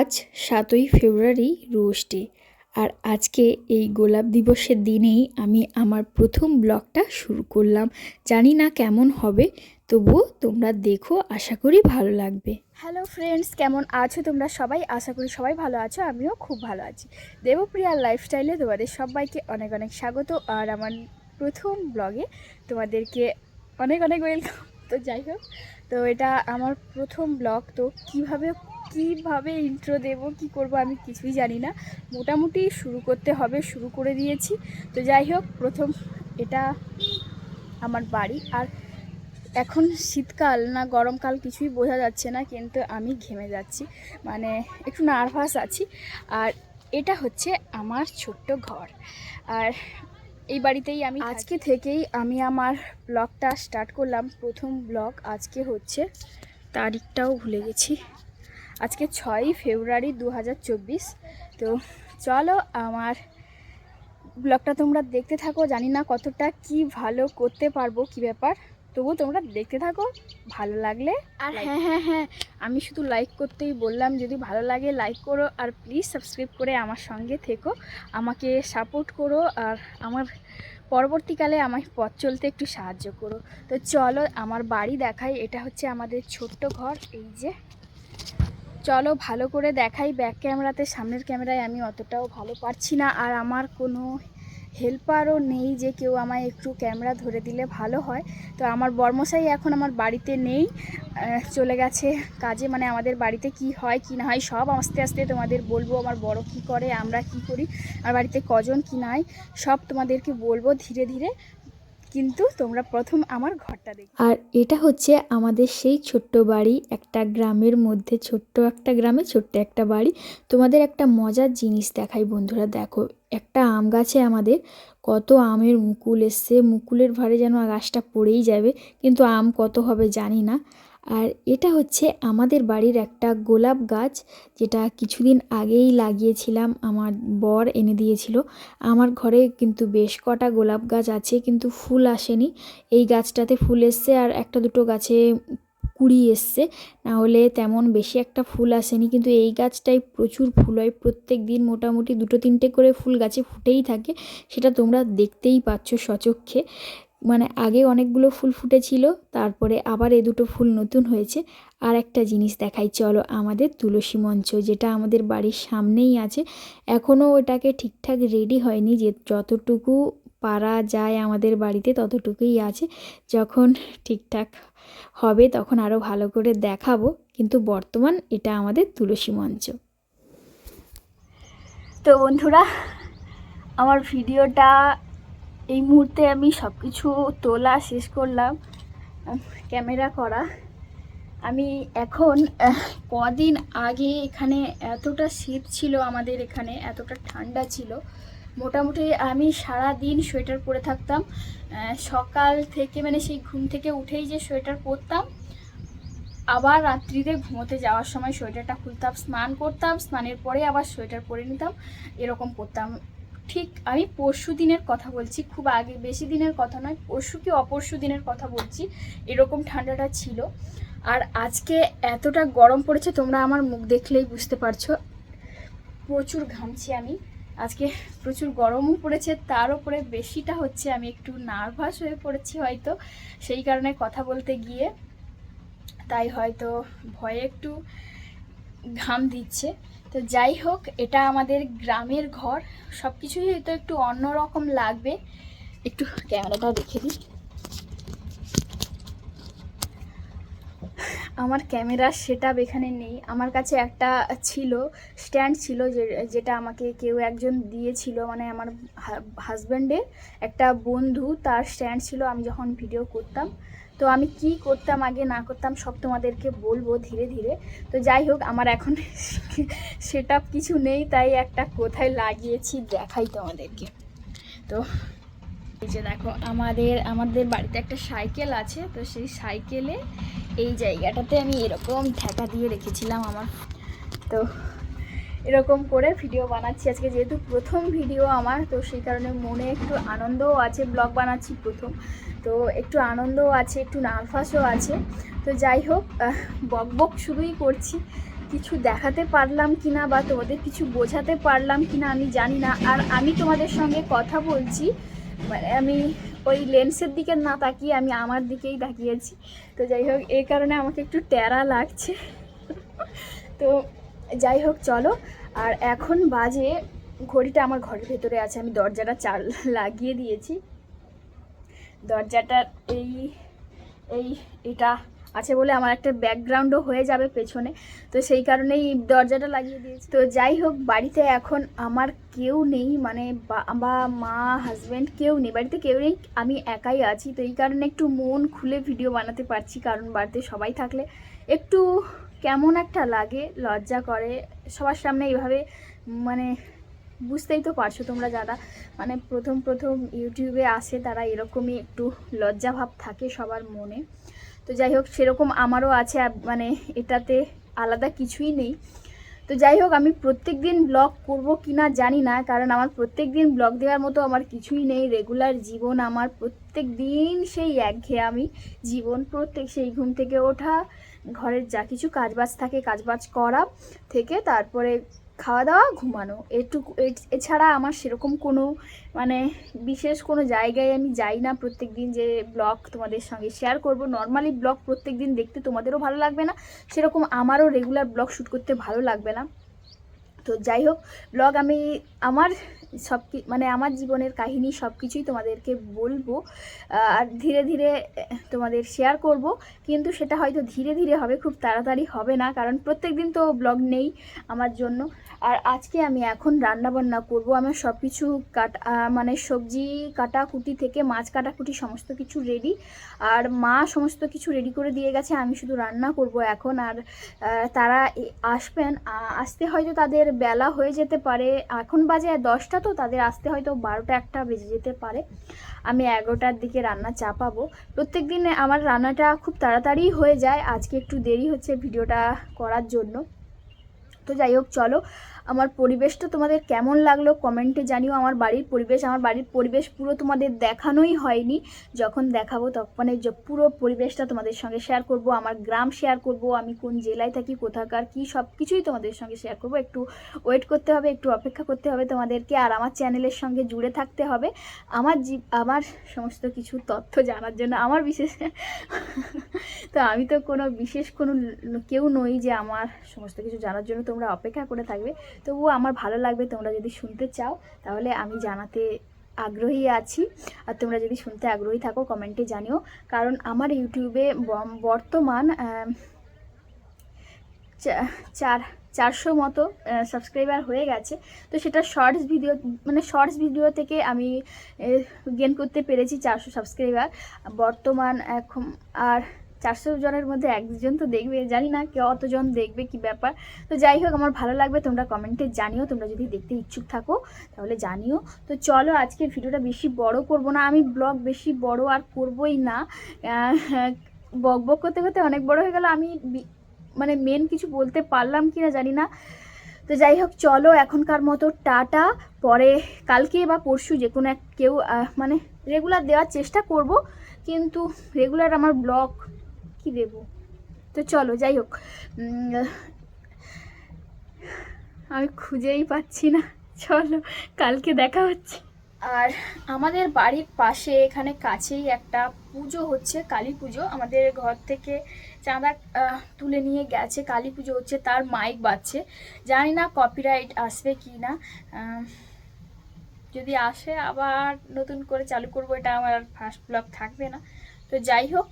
আজ 7ই ফেব্রুয়ারি rose day. আর আজকে এই গোলাপ দিবসের দিনেই আমি আমার প্রথম ব্লগটা শুরু করলাম। জানি না কেমন হবে, তবুও তোমরা দেখো, আশা করি ভালো লাগবে। হ্যালো ফ্রেন্ডস, কেমন আছো তোমরা সবাই? আশা করি সবাই ভালো আছো, আমিও খুব ভালো আছি। দেবপ্রিয়ার লাইফস্টাইলে তোমাদের সবাইকে অনেক অনেক স্বাগত। আর আমার প্রথম ব্লগে তোমাদেরকে অনেক অনেক ওয়েলকাম। তো যাই হোক, তো এটা আমার প্রথম ব্লগ, তো কিভাবে ইন্ট্রো দেব, কি করব আমি কিছুই জানি না। মোটামুটি শুরু করতে হবে, শুরু করে দিয়েছি। তো যাই হোক, প্রথম এটা আমার বাড়ি। আর এখন শীতকাল না গরমকাল কিছুই বোঝা যাচ্ছে না, কিন্তু আমি ঘেমে যাচ্ছি, মানে একটু নার্ভাস আছি। আর এটা হচ্ছে আমার ছোট্ট ঘর। আর এই বাড়িতেই আমি আজকে থেকেই আমি আমার ব্লগটা স্টার্ট করলাম। প্রথম ব্লগ আজকে হচ্ছে, তারিখটাও ভুলে গেছি, আজকে 6ই ফেব্রুয়ারি 2024। তো চলো আমার ব্লগটা তোমরা দেখতে থাকো। জানি না কতটা কি ভালো করতে পারবো, কি ব্যাপার, তবুও তোমরা দেখতে থাকো। ভালো লাগলে আর হ্যাঁ, আমি শুধু লাইক করতেই বললাম, যদি ভালো লাগে লাইক করো, আর প্লিজ সাবস্ক্রাইব করে আমার সঙ্গে থেকো, আমাকে সাপোর্ট করো, আর আমার পরবর্তীকালে আমার পথ চলতে একটু সাহায্য করো। তো চলো আমার বাড়ি দেখাই। এটা হচ্ছে আমাদের ছোট্ট ঘর। এই যে, চলো ভালো করে দেখাই। ব্যাক ক্যামেরাতে, সামনের ক্যামেরায় আমি অতটাও ভালো পারছি না, আর আমার কোনো হেল্পারও নেই যে কেউ আমায় একটু ক্যামেরা ধরে দিলে ভালো হয়। তো আমার বর্মশাই এখন আমার বাড়িতে নেই, চলে গেছে কাজে। মানে আমাদের বাড়িতে কি হয় কি না হয় সব আস্তে আস্তে তোমাদের বলবো। আমার বড় কি করে, আমরা কি করি, আমার বাড়িতে কজন কি নাই, সব তোমাদেরকে বলবো ধীরে ধীরে। কিন্তু তোমরা প্রথম আমার ঘরটা দেখো। আর এটা হচ্ছে আমাদের সেই ছোট্ট বাড়ি, একটা গ্রামের মধ্যে, ছোট্ট একটা গ্রামে ছোট্ট একটা বাড়ি। তোমাদের একটা মজার জিনিস দেখাই বন্ধুরা, দেখো একটা আম গাছে আমাদের কত আমের মুকুল এসছে। মুকুলের ভারে যেন গাছটা পড়েই যাবে, কিন্তু আম কত হবে জানি না। আর এটা হচ্ছে আমাদের বাড়ির একটা গোলাপ গাছ, যেটা কিছুদিন আগেই লাগিয়েছিলাম, আমার বর এনে দিয়েছিল। আমার ঘরে কিন্তু বেশ কটা গোলাপ গাছ আছে, কিন্তু ফুল আসেনি। এই গাছটাতে ফুল এসছে, আর একটা দুটো গাছে কুড়ি এসছে, না হলে তেমন বেশি একটা ফুল আসেনি। কিন্তু এই গাছটায় প্রচুর ফুল হয়, প্রত্যেক দিন মোটামুটি 2-3টে করে ফুল গাছে ফুটেই থাকে। সেটা তোমরা দেখতেই পাচ্ছ সচক্ষে। মানে আগে অনেকগুলো ফুল ফুটেছিল, তারপরে আবার এই দুটো ফুল নতুন হয়েছে। আর একটা জিনিস দেখাই চলো, আমাদের তুলসী মঞ্চ, যেটা আমাদের বাড়ির সামনেই আছে। এখনও ওটাকে ঠিকঠাক রেডি হয়নি, যে যতটুকু পারা যায় আমাদের বাড়িতে ততটুকুই আছে। যখন ঠিকঠাক হবে তখন আরও ভালো করে দেখাবো, কিন্তু বর্তমান এটা আমাদের তুলসী মঞ্চ। তো বন্ধুরা, আমার ভিডিওটা এই মুহূর্তে আমি সব কিছু তোলা শেষ করলাম, ক্যামেরা করা। আমি এখন কদিন আগে এখানে এতটা শীত ছিল, আমাদের এখানে এতটা ঠান্ডা ছিল, মোটামুটি আমি সারা দিন সোয়েটার পরে থাকতাম। সকাল থেকে, মানে সেই ঘুম থেকে উঠেই যে সোয়েটার পরতাম, আবার রাত্রিতে ঘুমোতে যাওয়ার সময় সোয়েটারটা খুলতাম, স্নান করতাম, স্নানের পরে আবার সোয়েটার পরে নিতাম, এরকম করতাম। ঠিক আমি পরশু দিনের কথা বলছি, খুব আগে, বেশি দিনের কথা নয়, পরশু কি অপরশু দিনের কথা বলছি, এরকম ঠান্ডাটা ছিল। আর আজকে এতটা গরম পড়েছে, তোমরা আমার মুখ দেখলেই বুঝতে পারছো, প্রচুর ঘামছি আমি আজকে, প্রচুর গরমও পড়েছে। তার উপরে বেশিটা হচ্ছে আমি একটু নার্ভাস হয়ে পড়েছি হয়তো, সেই কারণে কথা বলতে গিয়ে, তাই হয়তো ভয়ে একটু ঘাম দিচ্ছে। তো যাই হোক, এটা আমাদের গ্রামের ঘর, সব কিছুই হয়তো একটু অন্যরকম লাগবে। একটু ক্যামেরাটা রেখে দিই। আমার ক্যামেরার সেটআপ এখানে নেই, আমার কাছে একটা ছিল, স্ট্যান্ড ছিল, যেটা আমাকে কেউ একজন দিয়েছিল, মানে আমার হাজব্যান্ডের একটা বন্ধু, তার স্ট্যান্ড ছিল। আমি যখন ভিডিও করতাম, তো আমি কি করতাম আগে না করতাম সব তোমাদেরকে বলবো ধীরে ধীরে। তো যাই হোক, আমার এখন সেটআপ কিছু নেই, তাই একটা কোথায় লাগিয়েছি দেখাই তোমাদেরকে। তো এই যে দেখো, আমাদের বাড়িতে একটা সাইকেল আছে, তো সেই সাইকেলে এই জায়গাটাতে আমি এরকম ঠেকা দিয়ে রেখেছিলাম আমার। তো এরকম করে ভিডিও বানাচ্ছি আজকে, যেহেতু প্রথম ভিডিও আমার, তো সেই কারণে মনে একটু আনন্দও আছে, ব্লগ বানাচ্ছি প্রথম, তো একটু আনন্দও আছে, একটু নার্ভাসও আছে। তো যাই হোক, বক বক শুরুই করছি, কিছু দেখাতে পারলাম কিনা বা তোমাদের কিছু বোঝাতে পারলাম কিনা আমি জানি না। আর আমি তোমাদের সঙ্গে কথা বলছি, মানে আমি ওই লেন্সের দিকে না তাকিয়ে আমি আমার দিকেই তাকিয়েছি। তো যাই হোক, এই কারণে আমাকে একটু ট্যারা লাগছে। তো যাই হোক চলো। আর এখন বাজে, ঘড়িটা আমার ঘরের ভেতরে আছে, আমি দরজাটা লাগিয়ে দিয়েছি। দরজাটার এই এই এটা আছে বলে আমার একটা ব্যাকগ্রাউন্ডও হয়ে যাবে পেছনে, তো সেই কারণেই দরজাটা লাগিয়ে দিয়েছি। তো যাই হোক, বাড়িতে এখন আমার কেউ নেই, মানে বা মা হাজব্যান্ড কেউ নেই, বাড়িতে কেউ নেই, আমি একাই আছি। তো এই কারণে একটু মন খুলে ভিডিও বানাতে পারছি, কারণ বাড়িতে সবাই থাকলে একটু কেমন একটা লাগে, লজ্জা করে সবার সামনে এইভাবে, মানে বুঝতেই তো পারছো তোমরা, যারা মানে প্রথম প্রথম ইউটিউবে আসে তারা এরকমই একটু লজ্জাভাব থাকে সবার মনে। তো যাই হোক, সেরকম আমারও আছে, মানে এটাতে আলাদা কিছুই নেই। তো যাই হোক, আমি প্রত্যেক দিন ব্লগ করবো কি না জানি না, কারণ আমার প্রত্যেক দিন ব্লগ দেওয়ার মতো আমার কিছুই নেই। রেগুলার জীবন আমার প্রত্যেক দিন সেই একঘেয়েমি জীবন, প্রত্যেক সেই ঘুম থেকে ওঠা, ঘরের যা কিছু কাজবাজ থাকে কাজবাজ করা থেকে তারপরে খাওয়া দাওয়া, ঘুমানো, এটুকু। এছাড়া আমার সেরকম কোনো মানে বিশেষ কোনো জায়গায় আমি যাই না প্রত্যেক দিন যে ব্লগ তোমাদের সঙ্গে শেয়ার করব। নর্মালি ব্লগ প্রত্যেক দিন দেখতে তোমাদেরও ভালো লাগবে না, সেরকম আমারও রেগুলার ব্লগ শ্যুট করতে ভালো লাগবে না। তো যাই হোক, ব্লগ আমি আমার মানে আমার জীবনের কাহিনী সব কিছুই তোমাদেরকে বলবো, আর ধীরে ধীরে তোমাদের শেয়ার করব। কিন্তু সেটা হয়তো ধীরে ধীরে হবে, খুব তাড়াতাড়ি হবে না, কারণ প্রত্যেক দিন তো ব্লগ নেই আমার জন্য। আর আজকে আমি এখন রান্নাবান্না করব। আমার সব কিছু মানে সবজি কাটাকুটি থেকে মাছ কাটাকুটি সমস্ত কিছু রেডি, আর মা সমস্ত কিছু রেডি করে দিয়ে গেছে, আমি শুধু রান্না করব এখন। আর তারা আসবেন, আসতে হয়তো তাদের বেলা হয়ে যেতে পারে, এখন বাজে 10টা, তো তাদের আসতে হয়তো 12টা 1টা বেজে যেতে পারে। আমি 11টার দিকে রান্না চাপাবো। প্রত্যেক দিন আমার রান্নাটা খুব তাড়াতাড়ি হয়ে যায়, আজকে একটু দেরি হচ্ছে ভিডিওটা করার জন্য। তো যাই হোক চলো, আমার পরিবেশটা তোমাদের কেমন লাগলো কমেন্টে জানিও। আমার বাড়ির পরিবেশ পুরো তোমাদের দেখানোই হয়নি, যখন দেখাবো তখন এই পুরো পরিবেশটা তোমাদের সঙ্গে শেয়ার করব। আমার গ্রাম শেয়ার করব, আমি কোন জেলায় থাকি, কোথাকার কি, সব কিছুই তোমাদের সঙ্গে শেয়ার করব। একটু ওয়েট করতে হবে, একটু অপেক্ষা করতে হবে তোমাদেরকে, আর আমার চ্যানেলের সঙ্গে জুড়ে থাকতে হবে আমার সমস্ত কিছু তথ্য জানার জন্য। আমার বিশেষ তো আমি তো কোনো বিশেষ কোনো কেউ নই যে আমার সমস্ত কিছু জানার জন্য তোমরা অপেক্ষা করে থাকবে। তবুও আমার ভালো লাগবে তোমরা যদি শুনতে চাও, তাহলে আমি জানাতে আগ্রহী আছি। আর তোমরা যদি শুনতে আগ্রহী থাকো কমেন্টে জানিও, কারণ আমার ইউটিউবে বর্তমান 400 মতো সাবস্ক্রাইবার হয়ে গেছে। তো সেটা শর্টস ভিডিও থেকে আমি গেইন করতে পেরেছি 400 সাবস্ক্রাইবার বর্তমান এখন। আর 400 জনের মধ্যে একজন তো দেখবে, জানি না কে অতজন দেখবে, কি ব্যাপার। তো যাই হোক, আমার ভালো লাগবে, তোমরা কমেন্টে জানিও, তোমরা যদি দেখতে ইচ্ছুক থাকো তাহলে জানিও। তো চলো, আজকে ভিডিওটা বেশি বড় করব না, আমি ব্লগ বেশি বড় আর করবই না। বক বক করতে করতে অনেক বড় হয়ে গেল, আমি মানে মেন কিছু বলতে পারলাম কি না জানি না। তো যাই হোক চলো, এখনকার মতো টাটা। পরে কালকে বা পরশু যে কোনো কেউ মানে রেগুলার দেওয়ার চেষ্টা করব, কিন্তু রেগুলার আমার ব্লগ কি দেব। তো চলো, যাই হোক, আমি খুঁজেই পাচ্ছি না। চলো, কালকে দেখা হচ্ছে। আর আমাদের বাড়ির পাশে এখানে কাছেই একটা পুজো হচ্ছে, কালী পুজো। আমাদের ঘর থেকে চাঁদা তুলে নিয়ে গেছে, কালী পুজো হচ্ছে, তার মাইক বাজছে। জানি না কপিরাইট আসবে কি না, যদি আসে আবার নতুন করে চালু করবো, এটা আমার ফার্স্ট ব্লগ থাকবে না। তো যাই হোক,